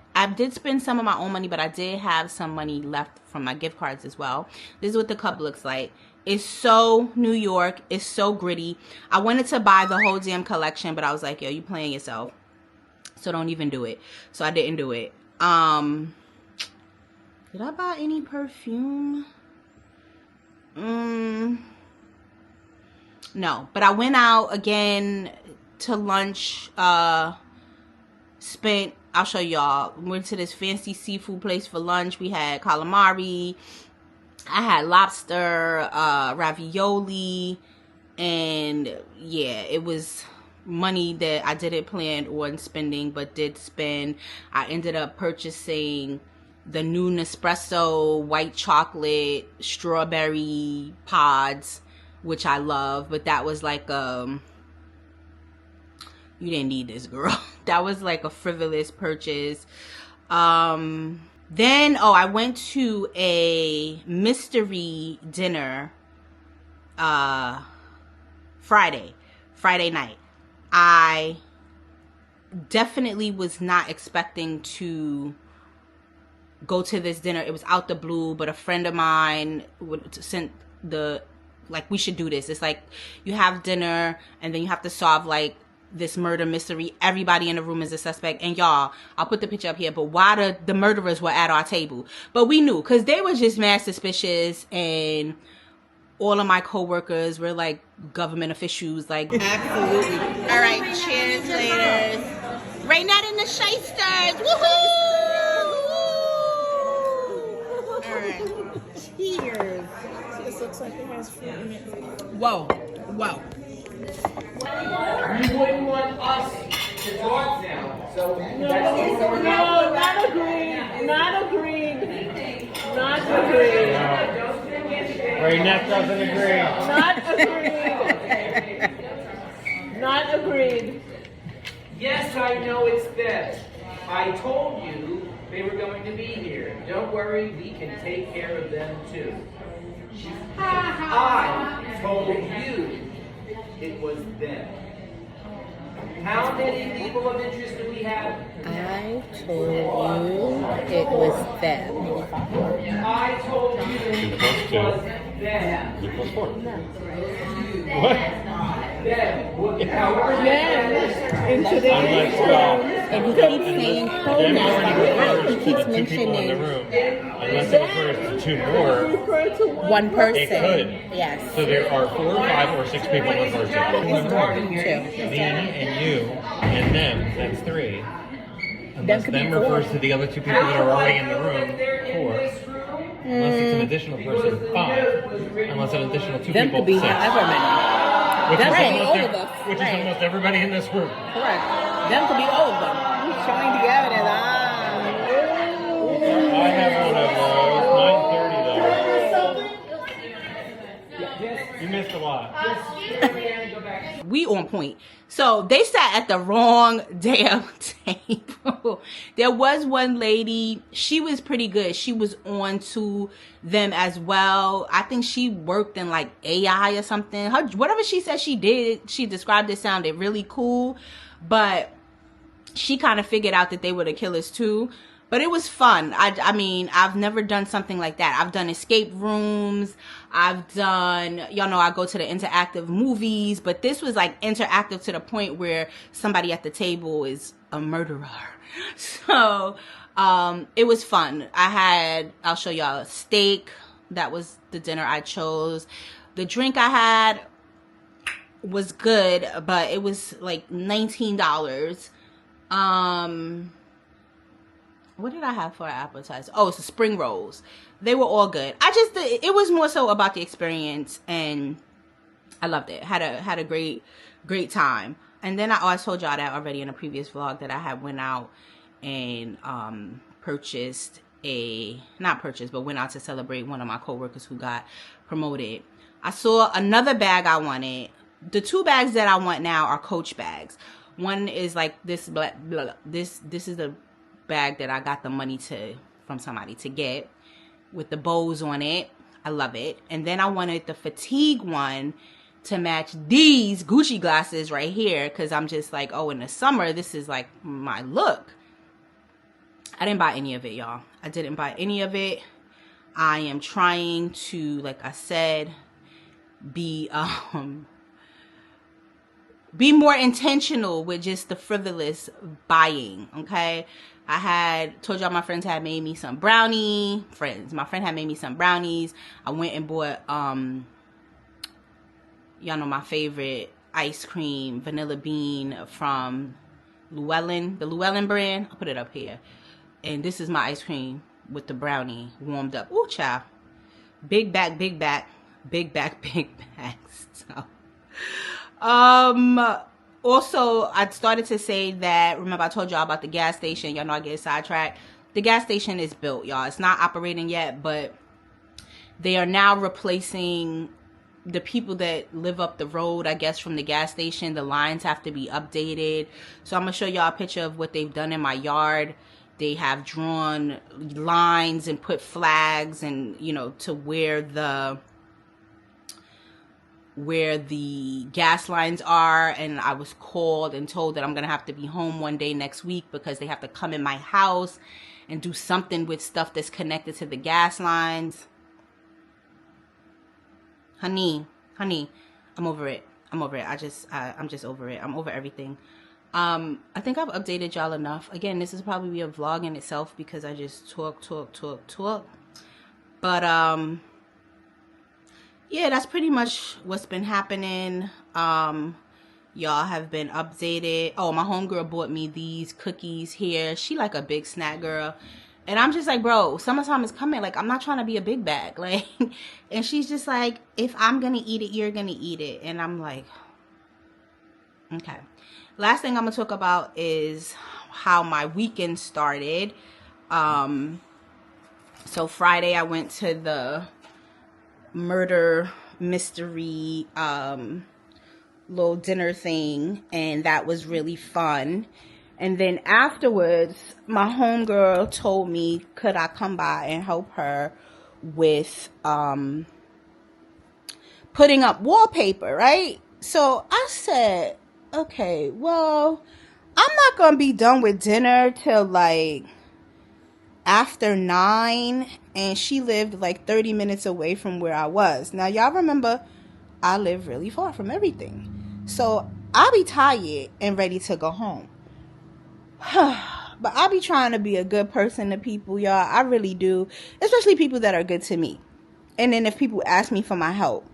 spend some of my own money, but I did have some money left from my gift cards as well. This is what the cup looks like. It's so New York. It's so gritty. I wanted to buy the whole damn collection, but I was like, yo, you playing yourself. So don't even do it. So I didn't do it. Did I buy any perfume? No, but I went out again to lunch, spent, I'll show y'all, went to this fancy seafood place for lunch. We had calamari, I had lobster, ravioli, and yeah, it was money that I didn't plan on spending, but did spend. I ended up purchasing the new Nespresso white chocolate strawberry pods, which I love, but that was like you didn't need this, girl. That was like a frivolous purchase. Then I went to a mystery dinner Friday night. I definitely was not expecting to go to this dinner. It was out the blue, but a friend of mine sent we should do this. It's like you have dinner and then you have to solve like this murder mystery. Everybody in the room is a suspect. And y'all, I'll put the picture up here, but why the murderers were at our table. But we knew, because they were just mad suspicious, and all of my coworkers were like government officials. Like, absolutely. All right, cheers, ladies. Raynette and the Shysters. Woohoo! All right. Cheers. This looks like it has fruit in it. Whoa. You wouldn't want us to talk now. So No, not agreed. Raynette doesn't agree. Not agreed. Yes, I know it's them. I told you they were going to be here. Don't worry, we can take care of them too. I told you it was them. How many people of interest do we have? I told you it was them. I told you it was them. What? Them. However Into the And he keeps saying pronouns. He keeps mentioning Unless it refers to two more, one person. it could. Yes. So there are 4 or 5 or 6 people in person. Two. Me and you and them, that's 3. Unless could be them 4. refers to the other 2 people that are already in the room, 4. Unless it's an additional person, 5. Unless an additional 2 Them people, could be 6. however many. Which is Right, almost all of us. which is Right. almost everybody in this room. Correct. Them could be all of them. He's showing the evidence. I have one of those. Mine's 30 though. You missed a lot. We on point. So they sat at the wrong damn table. There was one lady, she was pretty good. She was on to them as well. I think she worked in like AI or something. Whatever she said she did, she described it sounded really cool. But she kind of figured out that they were the killers too. But it was fun. I mean, I've never done something like that. I've done escape rooms. I've done, y'all know I go to the interactive movies. But this was like interactive to the point where somebody at the table is a murderer. So it was fun. I'll show y'all a steak. That was the dinner I chose. The drink I had was good, but it was like $19. What did I have for an appetizer? Oh, it's the spring rolls. They were all good. It was more so about the experience, and I loved it. Had a great time. And then I told y'all that already in a previous vlog that I had went out and went out to celebrate one of my coworkers who got promoted. I saw another bag I wanted. The 2 bags that I want now are Coach bags. One is like this black, this is the bag that I got the money from somebody to get with the bows on it. I love it. And then I wanted the fatigue one to match these Gucci glasses right here, because I'm just like, oh, in the summer this is like my look. I didn't buy any of it, y'all. I didn't buy any of it. I am trying to, like I said, be more intentional with just the frivolous buying, okay? I had told y'all my friends had made me some brownie. My friend had made me some brownies. I went and bought, y'all know my favorite ice cream, vanilla bean from Llewellyn, the Llewellyn brand. I'll put it up here. And this is my ice cream with the brownie warmed up. Ooh, child. Big back, big back. Big back, big back. So, also, I started to say that, remember I told y'all about the gas station. Y'all know I get sidetracked. The gas station is built, y'all. It's not operating yet, but they are now replacing the people that live up the road, I guess, from the gas station. The lines have to be updated. So I'm going to show y'all a picture of what they've done in my yard. They have drawn lines and put flags and, you know, to where the gas lines are. And I was called and told that I'm going to have to be home one day next week because they have to come in my house and do something with stuff that's connected to the gas lines. Honey, I'm over it. I'm just over it. I'm over everything. I think I've updated y'all enough. Again, this is probably a vlog in itself because I just talk. But, yeah, that's pretty much what's been happening. Y'all have been updated. Oh, my homegirl bought me these cookies here. She like a big snack girl. And I'm just like, bro, summertime is coming. Like, I'm not trying to be a big bag. Like, and she's just like, if I'm going to eat it, you're going to eat it. And I'm like, okay. Last thing I'm going to talk about is how my weekend started. So Friday I went to the murder mystery little dinner thing, and that was really fun. And then afterwards, my homegirl told me, could I come by and help her with putting up wallpaper, right? So I said, okay, well, I'm not going to be done with dinner till like after 9, and she lived like 30 minutes away from where I was. Now, y'all remember, I live really far from everything. So I'll be tired and ready to go home. But I be trying to be a good person to people, y'all. I really do. Especially people that are good to me. And then if people ask me for my help.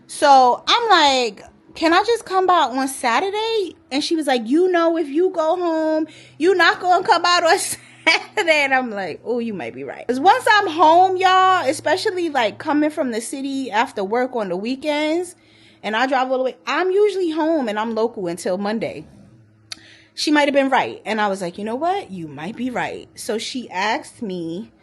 So I'm like, can I just come by on Saturday? And she was like, you know, if you go home, you're not going to come out on Saturday. And I'm like, oh, you might be right. Because once I'm home, y'all, especially like coming from the city after work on the weekends, and I drive all the way, I'm usually home and I'm local until Monday. She might have been right. And I was like, you know what? You might be right. So she asked me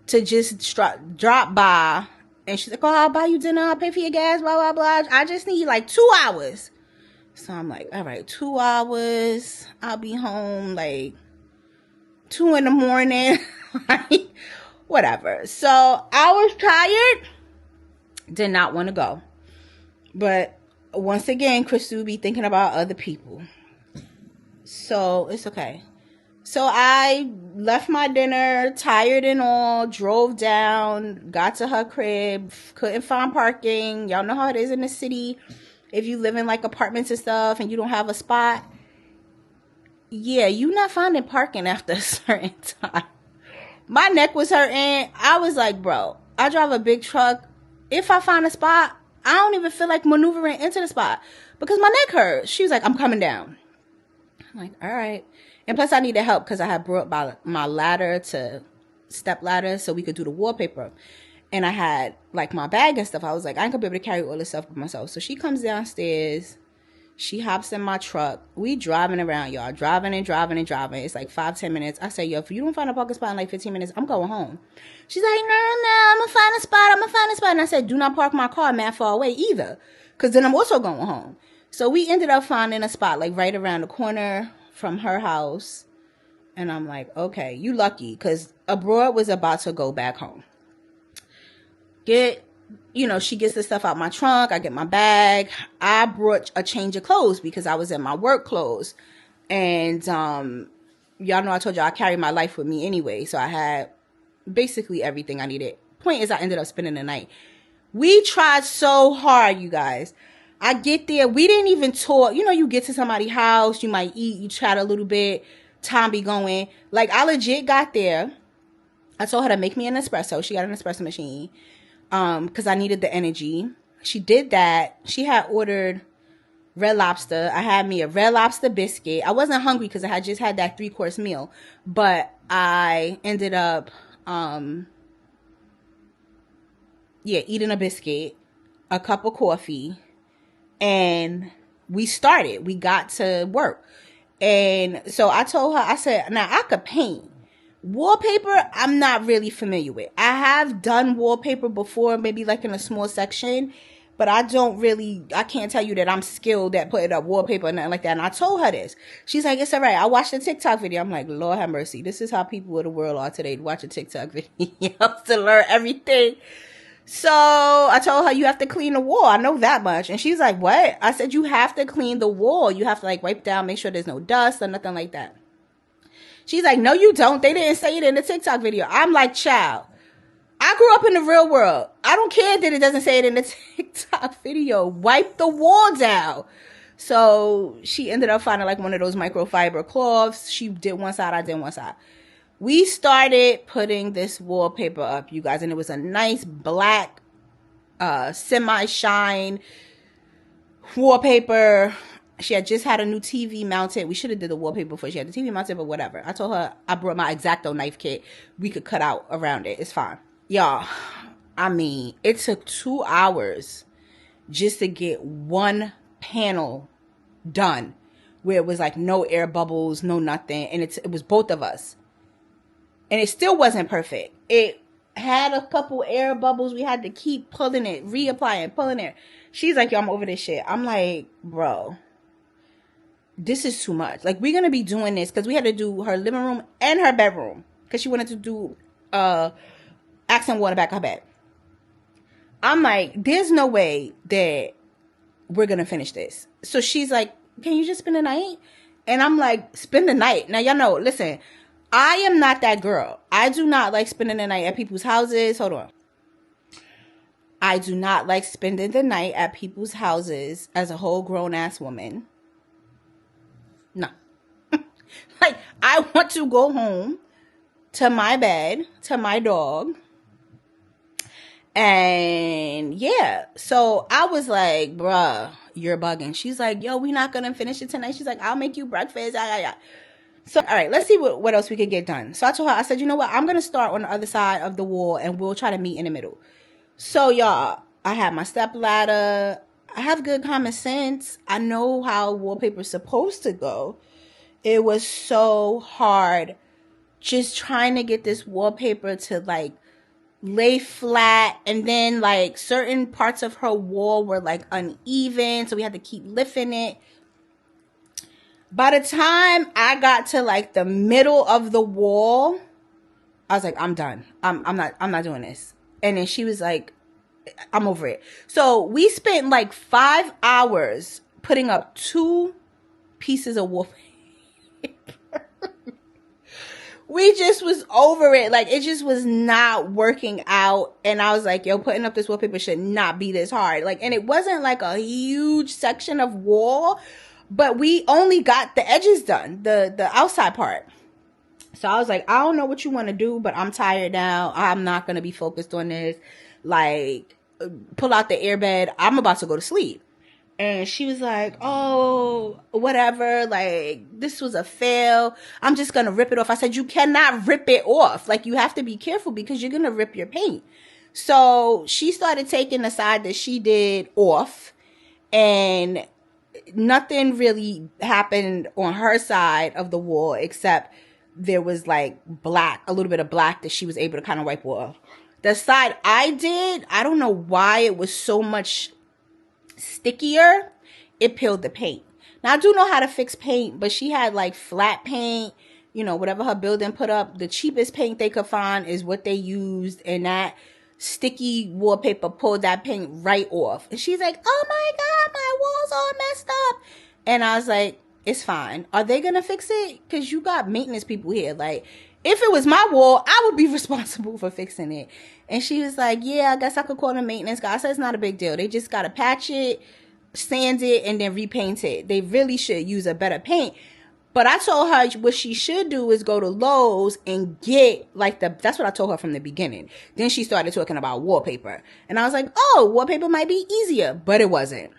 to just drop by. And she's like, oh, I'll buy you dinner. I'll pay for your gas, blah, blah, blah. I just need like 2 hours. So I'm like, all right, 2 hours. I'll be home like 2 in the morning. Whatever. So I was tired. Did not want to go. But once again, Crystal be thinking about other people. So it's okay. So I left my dinner, tired and all, drove down, got to her crib, couldn't find parking. Y'all know how it is in the city. If you live in like apartments and stuff and you don't have a spot, yeah, you not finding parking after a certain time. My neck was hurting. I was like, bro, I drive a big truck. If I find a spot, I don't even feel like maneuvering into the spot because my neck hurts. She was like, I'm coming down. I'm like, all right. And plus I needed help because I had brought my ladder to step ladder so we could do the wallpaper. And I had like my bag and stuff. I was like, I ain't gonna be able to carry all this stuff by myself. So she comes downstairs. She hops in my truck. We driving around, y'all. Driving and driving and driving. It's like 5-10 minutes. I say, yo, if you don't find a parking spot in like 15 minutes, I'm going home. She's like, no, I'm going to find a spot. And I said, do not park my car mad far away either. Because then I'm also going home. So we ended up finding a spot like right around the corner from her house. And I'm like, okay, you lucky. Because Abroad was about to go back home. She gets the stuff out my trunk. I get my bag. I brought a change of clothes because I was in my work clothes. And y'all know I told you I carry my life with me anyway. So I had basically everything I needed. Point is, I ended up spending the night. We tried so hard, you guys. I get there. We didn't even talk. You get to somebody's house. You might eat. You chat a little bit. Time be going. Like, I legit got there. I told her to make me an espresso. She got an espresso machine. Because I needed the energy. She did that. She had ordered Red Lobster. I had me a Red Lobster biscuit. I wasn't hungry because I had just had that 3-course meal. But I ended up, eating a biscuit, a cup of coffee, and we started. We got to work. And so I told her, I said, now I could paint. Wallpaper, I'm not really familiar with. I have done wallpaper before, maybe like in a small section, but I can't tell you that I'm skilled at putting up wallpaper or nothing like that. And I told her this. She's like, it's all right. I watched a TikTok video. I'm like, Lord have mercy. This is how people of the world are today. Watch a TikTok video to learn everything. So I told her, you have to clean the wall. I know that much. And she's like, what? I said, you have to clean the wall. You have to like wipe down, make sure there's no dust or nothing like that. She's like, no, you don't. They didn't say it in the TikTok video. I'm like, child, I grew up in the real world. I don't care that it doesn't say it in the TikTok video. Wipe the wall down. So she ended up finding like one of those microfiber cloths. She did one side, I did one side. We started putting this wallpaper up, you guys, and it was a nice black semi-shine wallpaper. She had just had a new TV mounted. We should have did the wallpaper before she had the TV mounted, but whatever. I told her I brought my X-Acto knife kit. We could cut out around it. It's fine. Y'all, I mean, it took 2 hours just to get one panel done where it was like no air bubbles, no nothing. And it was both of us. And it still wasn't perfect. It had a couple air bubbles. We had to keep pulling it, reapplying, pulling it. She's like, yo, I'm over this shit. I'm like, bro, this is too much. Like, we're going to be doing this because we had to do her living room and her bedroom because she wanted to do accent water back her bed. I'm like, there's no way that we're going to finish this. So she's like, can you just spend the night? And I'm like, spend the night. Now, y'all know, listen, I am not that girl. I do not like spending the night at people's houses. Hold on. I do not like spending the night at people's houses as a whole grown-ass woman. No. Like, I want to go home to my bed, to my dog. And yeah, so I was like, bruh, you're bugging. She's like, yo, we're not going to finish it tonight. She's like, I'll make you breakfast. So, all right, let's see what else we could get done. So I told her, I said, you know what? I'm going to start on the other side of the wall and we'll try to meet in the middle. So y'all, I have my step ladder. I have good common sense. I know how wallpaper is supposed to go. It was so hard just trying to get this wallpaper to like lay flat, and then like certain parts of her wall were like uneven, so we had to keep lifting it. By the time I got to like the middle of the wall, I was like, I'm done. I'm not doing this. And then she was like, I'm over it. So we spent like 5 hours putting up 2 pieces of wallpaper. We just was over it. Like, it just was not working out. And I was like, yo, putting up this wallpaper should not be this hard. Like, and it wasn't like a huge section of wall, but we only got the edges done, the outside part. So I was like, I don't know what you want to do, but I'm tired now. I'm not going to be focused on this. Like, pull out the airbed. I'm about to go to sleep. And she was like, oh, whatever. Like, this was a fail. I'm just going to rip it off. I said, you cannot rip it off. Like, you have to be careful because you're going to rip your paint. So she started taking the side that she did off. And nothing really happened on her side of the wall except there was like black, a little bit of black that she was able to kind of wipe off. The side I did, I don't know why it was so much stickier. It peeled the paint. Now I do know how to fix paint, but she had like flat paint, you know, whatever her building put up. The cheapest paint they could find is what they used, and that sticky wallpaper pulled that paint right off. And she's like, oh my God, my wall's all messed up. And I was like, it's fine. Are they gonna fix it? Because you got maintenance people here. Like, if it was my wall, I would be responsible for fixing it. And she was like, yeah, I guess I could call the maintenance guy. I said, it's not a big deal. They just gotta patch it, sand it, and then repaint it. They really should use a better paint. But I told her what she should do is go to Lowe's and get like that's what I told her from the beginning. Then she started talking about wallpaper. And I was like, oh, wallpaper might be easier, but it wasn't.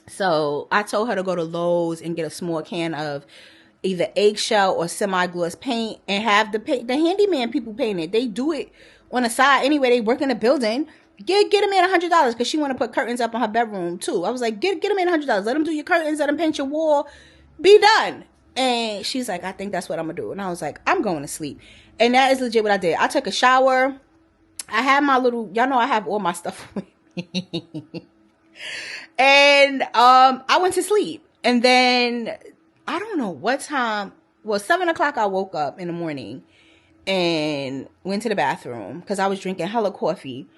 So I told her to go to Lowe's and get a small can of either eggshell or semi-gloss paint and have the handyman people paint it. They do it on the side anyway. They work in a building. Get a man $100 because she want to put curtains up on her bedroom too. I was like, get a man $100. Let them do your curtains. Let them paint your wall. Be done. And she's like, I think that's what I'm gonna do. And I was like, I'm going to sleep. And that is legit what I did. I took a shower. I had my little, y'all know I have all my stuff with me. And I went to sleep. And then I don't know what time. Well, 7 o'clock I woke up in the morning and went to the bathroom because I was drinking hella coffee.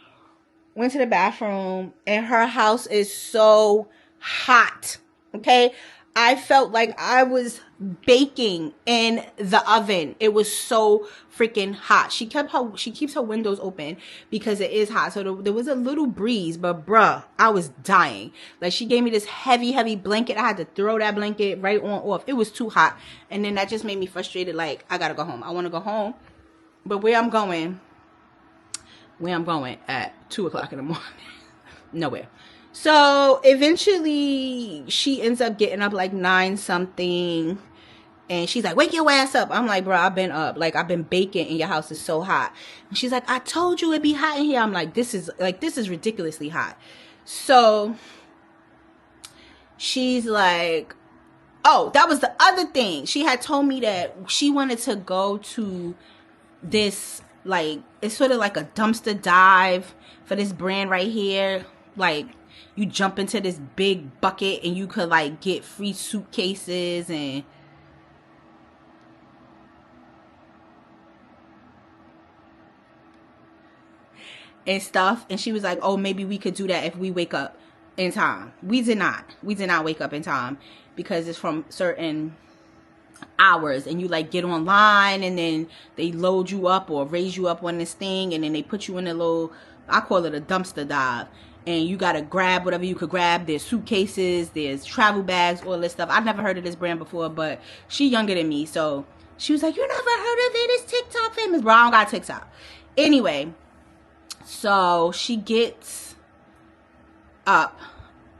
Went to the bathroom and her house is so hot. Okay. I felt like I was baking in the oven. It was so freaking hot. She keeps her windows open because it is hot. So there was a little breeze, but bruh, I was dying. Like, she gave me this heavy blanket. I had to throw that blanket right on off. It was too hot. And then that just made me frustrated. Like, I gotta go home. I want to go home. But where I'm going at 2 o'clock in the morning. Nowhere. So eventually she ends up getting up like 9 something. And she's like, wake your ass up. I'm like, bro, I've been up. Like, I've been baking and your house is so hot. And she's like, I told you it'd be hot in here. I'm like, this is ridiculously hot. So she's like, oh, that was the other thing. She had told me that she wanted to go to this, like, it's sort of like a dumpster dive for this brand right here. Like, you jump into this big bucket and you could like get free suitcases and stuff. And she was like, oh, maybe we could do that if we wake up in time. We did not wake up in time because it's from certain hours, and you like get online and then they load you up or raise you up on this thing, and then they put you in a little, I call it a dumpster dive, and you gotta grab whatever you could grab. There's suitcases, there's travel bags, all this stuff. I've never heard of this brand before, but she younger than me, so she was like, you never heard of it? It's TikTok famous. Bro, I don't got TikTok. Anyway, so she gets up,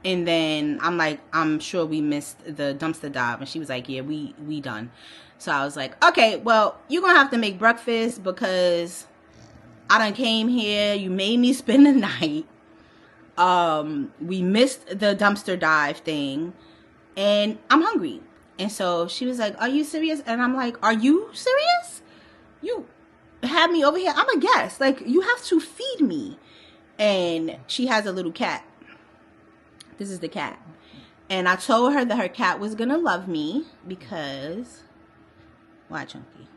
and then I'm like, I'm sure we missed the dumpster dive. And she was like, yeah, we done. So I was like, okay, well, you're gonna have to make breakfast because I done came here. You made me spend the night. We missed the dumpster dive thing, and I'm hungry. And so she was like, are you serious? And I'm like, are you serious? You had me over here. I'm a guest. Like, you have to feed me. And she has a little cat. This is the cat. And I told her that her cat was gonna love me because, why, Chunky?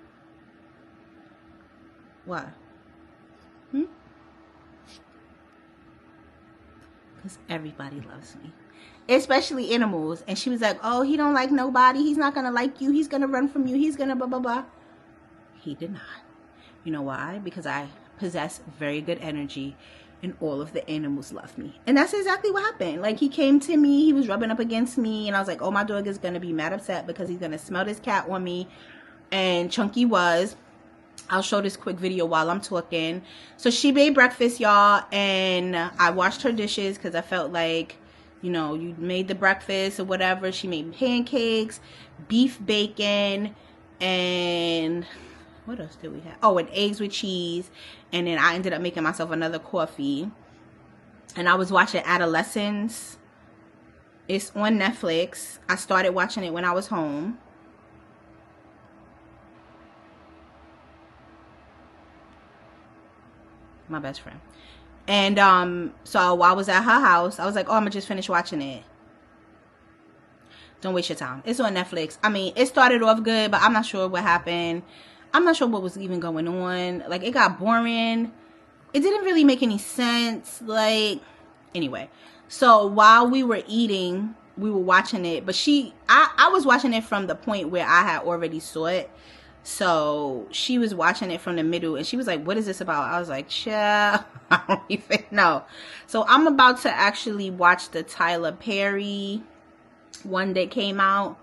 Why? Because everybody loves me, especially animals. And she was like, oh, he don't like nobody. He's not gonna like you. He's gonna run from you. He's gonna blah, blah, blah. He did not. You know why? Because I possess very good energy, and all of the animals love me. And that's exactly what happened. Like, he came to me, he was rubbing up against me, and I was like, oh, my dog is gonna be mad upset because he's gonna smell this cat on me. And Chunky was. I'll show this quick video while I'm talking. So she made breakfast, y'all, and I washed her dishes because I felt like, you know, you made the breakfast or whatever. She made pancakes, beef bacon, and what else did we have? Oh, and eggs with cheese. And then I ended up making myself another coffee. And I was watching Adolescence. It's on Netflix. I started watching it when I was home. My best friend. And so while I was at her house, I was like, oh, I'm gonna just finish watching it. Don't waste your time. It's on Netflix. I mean, it started off good, but I'm not sure what happened. I'm not sure what was even going on. Like, it got boring. It didn't really make any sense. Like, anyway. So while we were eating, we were watching it. But I was watching it from the point where I had already saw it. So she was watching it from the middle, and she was like, what is this about? I was like, chill. I don't even know. So I'm about to actually watch the Tyler Perry one that came out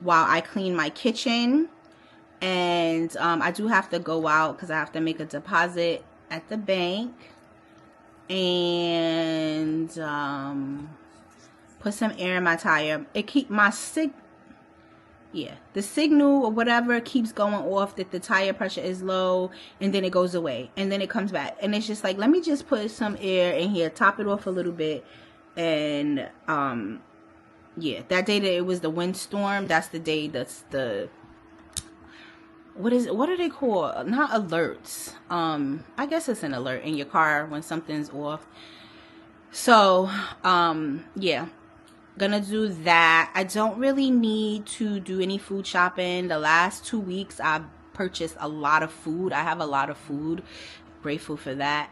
while I clean my kitchen. And I do have to go out because I have to make a deposit at the bank and put some air in my tire. It keep my the signal or whatever keeps going off that the tire pressure is low, and then it goes away and then it comes back, and it's just like, let me just put some air in here, top it off a little bit. And yeah, that day that it was the windstorm, that's the day that's the what do they call, not alerts, I guess it's an alert in your car when something's off. So yeah, gonna do that. I don't really need to do any food shopping. The last 2 weeks I've purchased a lot of food. I have a lot of food. Grateful for that.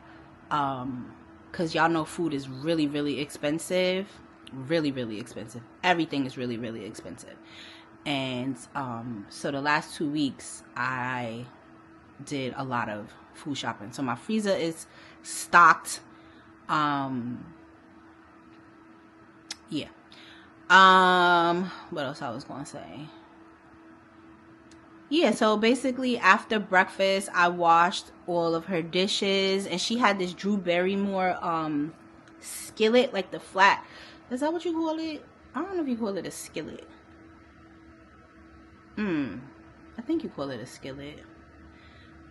Because y'all know food is really, really expensive. Really, really expensive. Everything is really, really expensive. And so the last 2 weeks I did a lot of food shopping. So my freezer is stocked. Yeah. What else I was gonna say? Yeah, so basically after breakfast I washed all of her dishes, and she had this Drew Barrymore skillet, like the flat, is that what you call it? I don't know if you call it a skillet. I think you call it a skillet.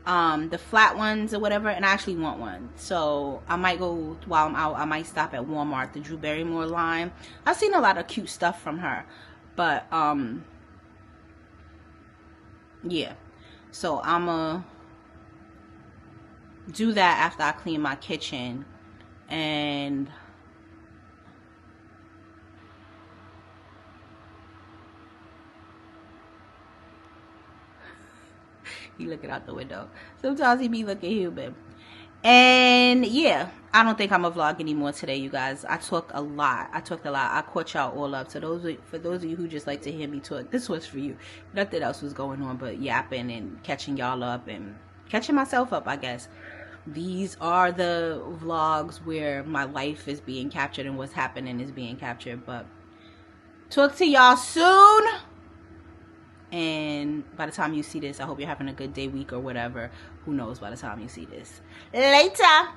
The flat ones or whatever, and I actually want one. So I might go, while I'm out, I might stop at Walmart, the Drew Barrymore line. I've seen a lot of cute stuff from her. But yeah. So I'ma do that after I clean my kitchen. And he looking out the window. Sometimes he be looking human. And yeah, I don't think I'm gonna vlog anymore today, you guys. I talked a lot. I caught y'all all up. So for those of you who just like to hear me talk, this was for you. Nothing else was going on but yapping and catching y'all up and catching myself up, I guess. These are the vlogs where my life is being captured and what's happening is being captured. But talk to y'all soon. And by the time you see this, I hope you're having a good day, week, or whatever. Who knows by the time you see this. Later.